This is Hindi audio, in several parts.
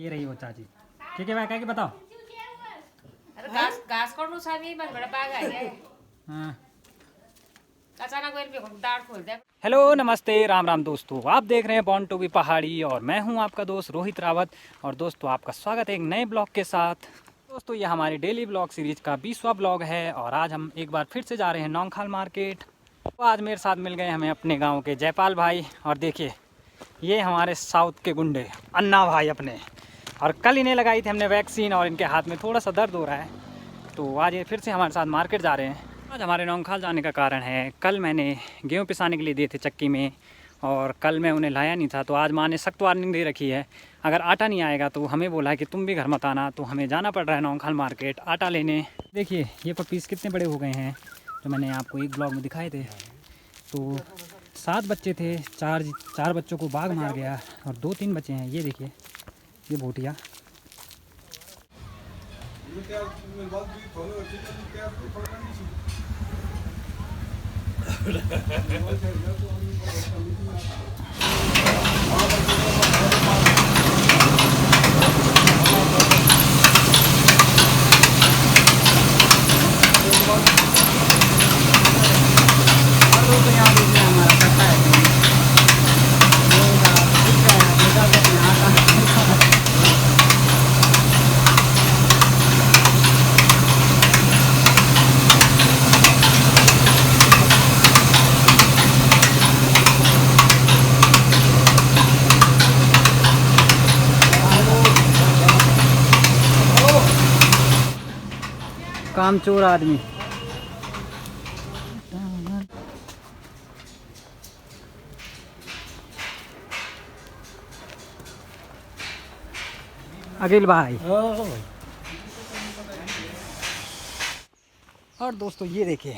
ये रही वो चाची। ठीक है भाई, क्या बताओ। अरे घास काट्नु छ नि मान्छेबाट बाघ आइए हाँ। अचानक गएर पे दाँत खोल दे। हेलो नमस्ते राम राम दोस्तों, आप देख रहे हैं बॉर्न टू बी पहाड़ी और मैं हूं आपका दोस्त रोहित रावत। और दोस्तों आपका स्वागत है एक नए ब्लॉग के साथ। दोस्तों ये हमारी डेली ब्लॉग सीरीज का 20वां ब्लॉग है और आज हम एक बार फिर से जा रहे हैं नौखाल मार्केट। तो आज मेरे साथ मिल गए हमें अपने गांव के जयपाल भाई और देखिए ये हमारे साउथ के गुंडे अन्ना भाई अपने। और कल इन्हें लगाई थी हमने वैक्सीन और इनके हाथ में थोड़ा सा दर्द हो रहा है, तो आज ये फिर से हमारे साथ मार्केट जा रहे हैं। आज हमारे नौखाल जाने का कारण है कल मैंने गेहूँ पिसाने के लिए दिए थे चक्की में और कल मैं उन्हें लाया नहीं था, तो आज माँ ने सख्त वार्निंग दे रखी है अगर आटा नहीं आएगा तो हमें बोला है कि तुम भी घर मत आना। तो हमें जाना पड़ रहा है नौखाल मार्केट आटा लेने। देखिए ये पपीस कितने बड़े हो गए हैं जो मैंने आपको एक ब्लॉग में दिखाए थे। तो 7 बच्चे थे, चार बच्चों को बाघ मार गया और 2-3 बच्चे हैं। ये देखिए ये भोटिया। कामचोर आदमी। अखिल भाई। और दोस्तों ये देखिए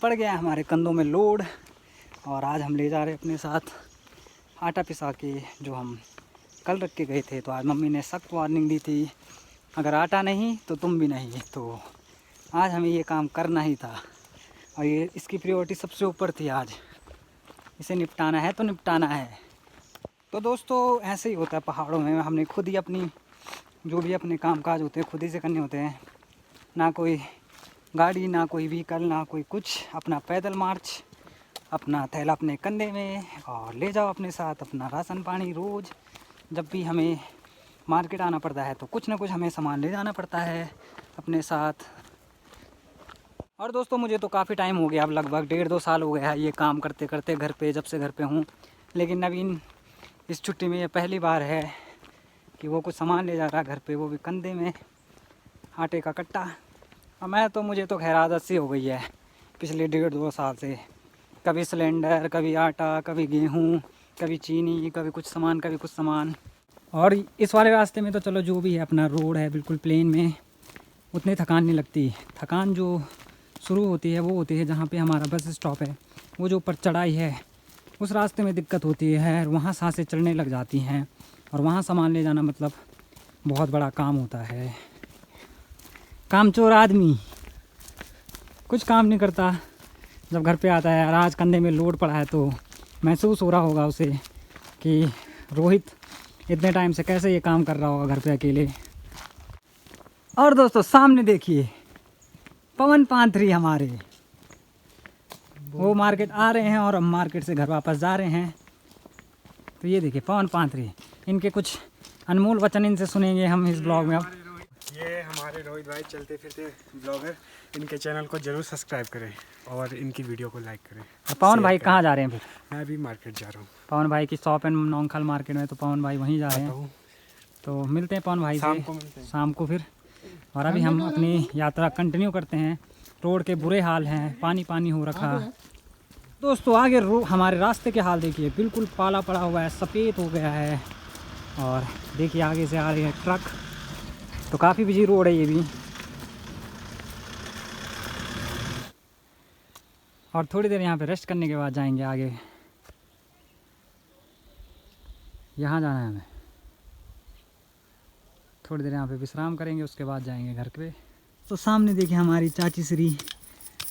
पड़ गया हमारे कंधों में लोड और आज हम ले जा रहे अपने साथ आटा पिसा के जो हम कल रख के गए थे। तो आज मम्मी ने सख्त वार्निंग दी थी अगर आटा नहीं तो तुम भी नहीं। तो आज हमें ये काम करना ही था और ये इसकी प्रायोरिटी सबसे ऊपर थी। आज इसे निपटाना है तो निपटाना है। तो दोस्तों ऐसे ही होता है पहाड़ों में, हमने खुद ही अपनी जो भी अपने कामकाज होते हैं खुद ही से करने होते हैं। ना कोई गाड़ी, ना कोई व्हीकल, ना कोई कुछ, अपना पैदल मार्च, अपना थैला अपने कंधे में और ले जाओ अपने साथ अपना राशन पानी। रोज़ जब भी हमें मार्केट आना पड़ता है तो कुछ ना कुछ हमें सामान ले जाना पड़ता है अपने साथ। और दोस्तों मुझे तो काफ़ी टाइम हो गया, अब लगभग 1.5-2 साल हो गया है ये काम करते करते घर पे, जब से घर पे हूँ। लेकिन नवीन इस छुट्टी में ये पहली बार है कि वो कुछ सामान ले जा रहा है घर पे, वो भी कंधे में आटे का कट्टा। और मैं तो मुझे तो खैर आदत सी हो गई है पिछले 1.5-2 साल से, कभी सिलेंडर, कभी आटा, कभी गेहूँ, कभी चीनी, कभी कुछ सामान, कभी कुछ सामान। और इस वाले रास्ते में तो चलो जो भी है अपना रोड है बिल्कुल प्लेन में, उतनी थकान नहीं लगती। थकान जो शुरू होती है वो होती है जहाँ पे हमारा बस स्टॉप है, वो जो ऊपर चढ़ाई है उस रास्ते में दिक्कत होती है, वहाँ सांसें चढ़ने लग जाती हैं और वहाँ सामान ले जाना मतलब बहुत बड़ा काम होता है। कामचोर आदमी कुछ काम नहीं करता जब घर पे आता है। और आज कंधे में लोड पड़ा है तो महसूस हो रहा होगा उसे कि रोहित इतने टाइम से कैसे ये काम कर रहा होगा घर पे अकेले। और दोस्तों सामने देखिए पवन पांथरी हमारे, वो मार्केट आ रहे हैं और हम मार्केट से घर वापस जा रहे हैं। तो ये देखिए पवन पांथरी, इनके कुछ अनमोल वचन इनसे सुनेंगे हम इस ब्लॉग में। अब ये हमारे रोहित भाई चलते फिरते ब्लॉगर, इनके चैनल को जरूर सब्सक्राइब करें और इनकी वीडियो को लाइक करें। तो पवन भाई कहाँ जा रहे हैं फिर? मैं अभी मार्केट जा रहा हूँ। पवन भाई की शॉप है नौखाल मार्केट में, तो पवन भाई वहीं जा रहे हैं। तो मिलते हैं पवन भाई से शाम को फिर। और अभी हम अपनी यात्रा कंटिन्यू करते हैं। रोड के बुरे हाल हैं, पानी पानी हो रखा। दोस्तों आगे हमारे रास्ते के हाल देखिए, बिल्कुल पाला पड़ा हुआ है, सफ़ेद हो गया है। और देखिए आगे से आ रही है ट्रक, तो काफ़ी बिजी रोड है ये भी। और थोड़ी देर यहाँ पे रेस्ट करने के बाद जाएंगे आगे। यहाँ जाना है हमें, थोड़ी देर यहाँ पे विश्राम करेंगे, उसके बाद जाएंगे घर पे। तो सामने देखिए हमारी चाची श्री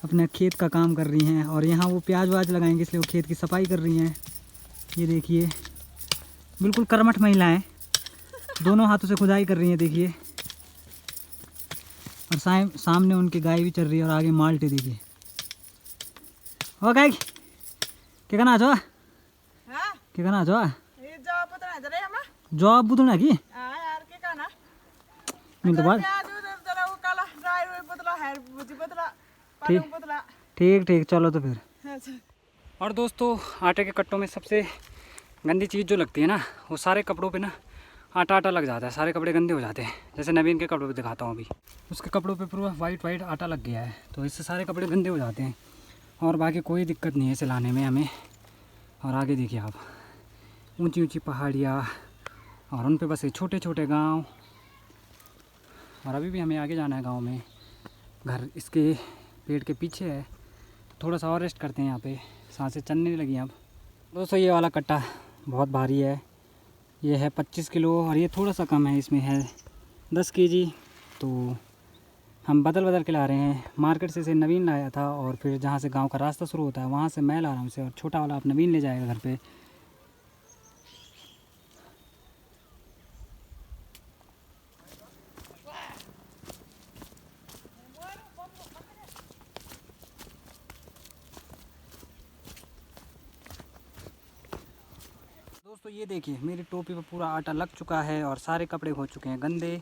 अपने खेत का काम कर रही हैं और यहाँ वो प्याज वाज लगाएंगे इसलिए वो खेत की सफाई कर रही हैं। ये देखिए बिल्कुल कर्मठ महिलाएं, दोनों हाथों से खुदाई कर रही हैं, देखिए। और सामने उनकी गाय भी चल रही है और आगे माल्टे देखिए। ओ गाय के करना छो? हाँ के करना छो? ये जॉब पता नहीं जरा हमें जॉब बुतना की हाँ यार के करना मिल तो बात आज उधर जरा वो काला ड्राई हुए पतला है बुझी पतला ठीक। पालू पतला ठीक ठीक, चलो तो फिर। अच्छा और दोस्तों, आटे के कट्टों में सबसे गंदी चीज़ जो लगती है ना, वो सारे कपड़ों पे ना आटा आटा लग जाता है, सारे कपड़े गंदे हो जाते हैं। जैसे नवीन के कपड़ों पे दिखाता हूँ अभी, उसके कपड़ों पे पूरा वाइट वाइट आटा लग गया है, तो इससे सारे कपड़े गंदे हो जाते हैं। और बाकी कोई दिक्कत नहीं है सिलाने में हमें। और आगे देखिए आप, ऊंची ऊंची पहाड़ियाँ और उन पे बसे छोटे छोटे गांव। और अभी भी हमें आगे जाना है गांव में, घर इसके पेड़ के पीछे है। थोड़ा सा और रेस्ट करते हैं यहाँ पे, सांसें चलने लगी अब। दोस्तों ये वाला कट्टा बहुत भारी है, ये है 25 किलो और ये थोड़ा सा कम है, इसमें है 10 केजी। तो हम बदल बदल के ला रहे हैं। मार्केट से इसे नवीन लाया था और फिर जहाँ से गांव का रास्ता शुरू होता है वहाँ से मैं ला रहा हूँ इसे, और छोटा वाला आप नवीन ले जाएगा घर पे। दोस्तों ये देखिए, मेरी टोपी पे पूरा आटा लग चुका है और सारे कपड़े हो चुके हैं गंदे।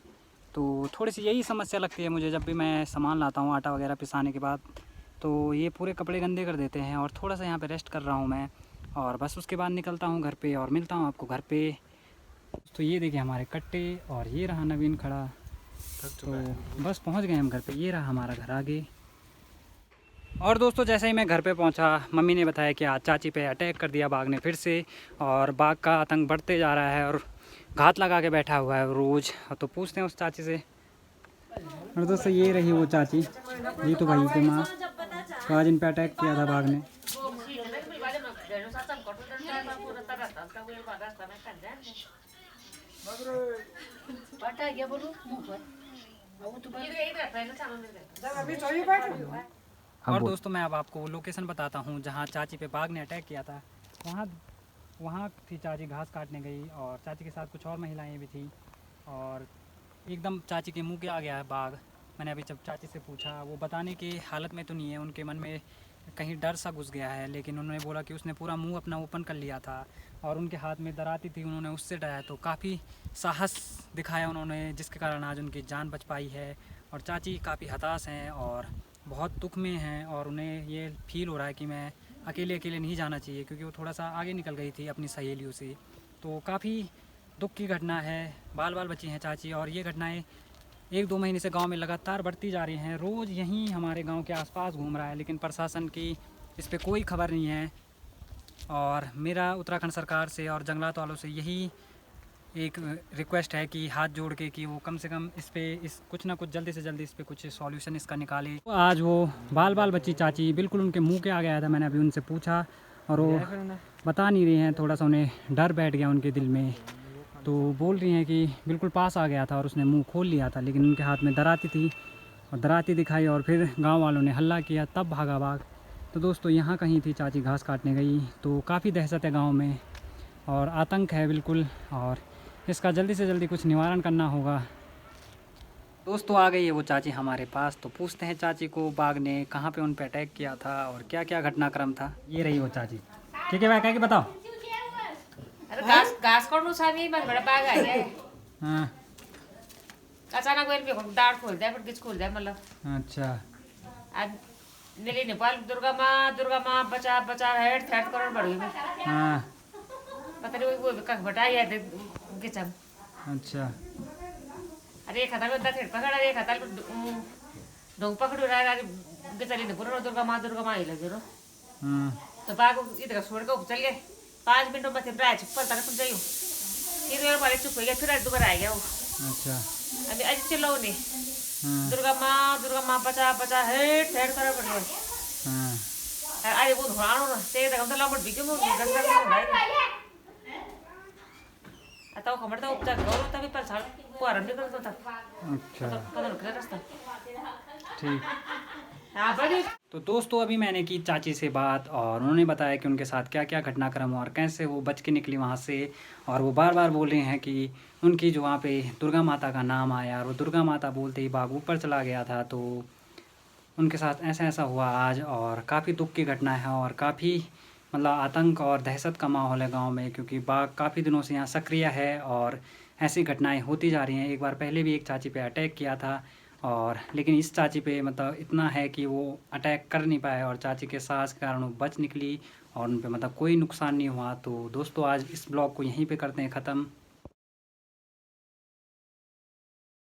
तो थोड़ी सी यही समस्या लगती है मुझे जब भी मैं सामान लाता हूँ आटा वगैरह पिसाने के बाद, तो ये पूरे कपड़े गंदे कर देते हैं। और थोड़ा सा यहाँ पे रेस्ट कर रहा हूँ मैं, और बस उसके बाद निकलता हूँ घर पे और मिलता हूँ आपको घर पे। तो ये देखिए हमारे कट्टे, और ये रहा नवीन खड़ा। तो बस पहुँच गए हम घर पे, ये रहा हमारा घर आगे। और दोस्तों जैसे ही मैं घर पे पहुंचा, मम्मी ने बताया कि आज चाची पे अटैक कर दिया बाघ ने फिर से, और बाघ का आतंक बढ़ते जा रहा है और घात लगा के बैठा हुआ है रोज़। तो पूछते हैं उस चाची से। और दोस्तों ये रही वो चाची, ये तो भाई की माँ। तो आज इन पे अटैक किया था बाघ ने। और दोस्तों मैं अब आपको लोकेशन बताता हूँ जहाँ चाची पे बाघ ने अटैक किया था। वहाँ थी चाची, घास काटने गई, और चाची के साथ कुछ और महिलाएं भी थी। और एकदम चाची के मुंह के आ गया है बाघ। मैंने अभी जब चाची से पूछा, वो बताने की हालत में तो नहीं है, उनके मन में कहीं डर सा घुस गया है। लेकिन उन्होंने बोला कि उसने पूरा मुंह अपना ओपन कर लिया था और उनके हाथ में दराती थी, उन्होंने उससे डराया। तो काफ़ी साहस दिखाया उन्होंने, जिसके कारण आज उनकी जान बच पाई है। और चाची काफ़ी हताश हैं और बहुत दुख में हैं, और उन्हें ये फील हो रहा है कि मैं अकेले अकेले नहीं जाना चाहिए, क्योंकि वो थोड़ा सा आगे निकल गई थी अपनी सहेलियों से। तो काफ़ी दुख की घटना है, बाल बाल बची हैं चाची। और ये घटनाएं 1-2 महीने से गांव में लगातार बढ़ती जा रही हैं। रोज़ यहीं हमारे गांव के आसपास घूम रहा है, लेकिन प्रशासन की इस पर कोई खबर नहीं है। और मेरा उत्तराखंड सरकार से और जंगलात वालों से यही एक रिक्वेस्ट है कि हाथ जोड़ के कि वो कम से कम इस कुछ ना कुछ जल्दी से जल्दी इस पर कुछ सॉल्यूशन इसका निकाले। तो आज वो बाल बाल बच्ची चाची बिल्कुल उनके मुंह के आ गया था। मैंने अभी उनसे पूछा और वो बता नहीं रही हैं, थोड़ा सा उन्हें डर बैठ गया उनके दिल में। तो बोल रही हैं कि बिल्कुल पास आ गया था और उसने मुंह खोल लिया था, लेकिन उनके हाथ में दराती थी और दराती दिखाई, और फिर गाँव वालों ने हल्ला किया, तब भागा बाघ। तो दोस्तों यहाँ कहीं थी चाची, घास काटने गई। तो काफ़ी दहशत है गाँव में और आतंक है बिल्कुल, और इसका जल्दी से जल्दी कुछ निवारण करना होगा। दोस्तों आ गई है वो चाची हमारे पास, तो पूछते हैं चाची को बाघ ने कहाँ पे उन पे अटैक किया था और क्या क्या घटनाक्रम था। ये रही वो चाची। ठीक है भाई, क्या बताओ। अरे घास काट्नु छ नि माथिबाट बाघ आयो हाँ अचानक गएर पे डाँड खोल्दै गिच खोल्दै मतलब। अच्छा। आज नेली नेपाल दुर्गा माँ बचा बचा हेड थ्रेट करोड़ बढ़ गई। हाँ पता नहीं वो कहाँ आया थे गिचम। अच्छा। अरे एक हाताले उता थेट पकड़ा, एक हाताले ढोंग पकड़ो रहा गिचली ने पूरा दुर्गा माँ हिला जरो। तो बाघ इधर छोड़ के चल गए। 5 मिनटों में थिपरा चुप्पल तारा सुन जाइयो। फिर यार मारे चुप हो गया, फिर दोबारा आ गया वो। अच्छा। अभी आज चिल्लाओ ने दुर्गा माँ बचा बचा हेड थ्रेट करोड़ बढ़ गई। हाँ अरे वो धुआनो ना ते तक हम तो लंबट बिके मो गंगा आता खबर तो उपचार करो तभी पर साल पोरम निकलतो था। अच्छा पता नहीं रास्ता ठीक। हाँ बड़ी तो दोस्तों अभी मैंने की चाची से बात और उन्होंने बताया कि उनके साथ क्या क्या घटनाक्रम हुआ और कैसे वो बच के निकली वहाँ से। और वो बार बार बोल रहे हैं कि उनकी जो वहाँ पे दुर्गा माता का नाम आया और वो दुर्गा माता बोलते ही बाघ ऊपर चला गया था। तो उनके साथ ऐसा ऐसा हुआ आज और काफ़ी दुख की घटना है और काफ़ी मतलब आतंक और दहशत का माहौल है गांव में, क्योंकि बाघ काफ़ी दिनों से यहाँ सक्रिय है और ऐसी घटनाएं होती जा रही हैं। एक बार पहले भी एक चाची पे अटैक किया था और लेकिन इस चाची पे मतलब इतना है कि वो अटैक कर नहीं पाए और चाची के साहस के कारण वो बच निकली और उन पे मतलब कोई नुकसान नहीं हुआ। तो दोस्तों आज इस ब्लॉग को यहीं पे करते हैं ख़त्म।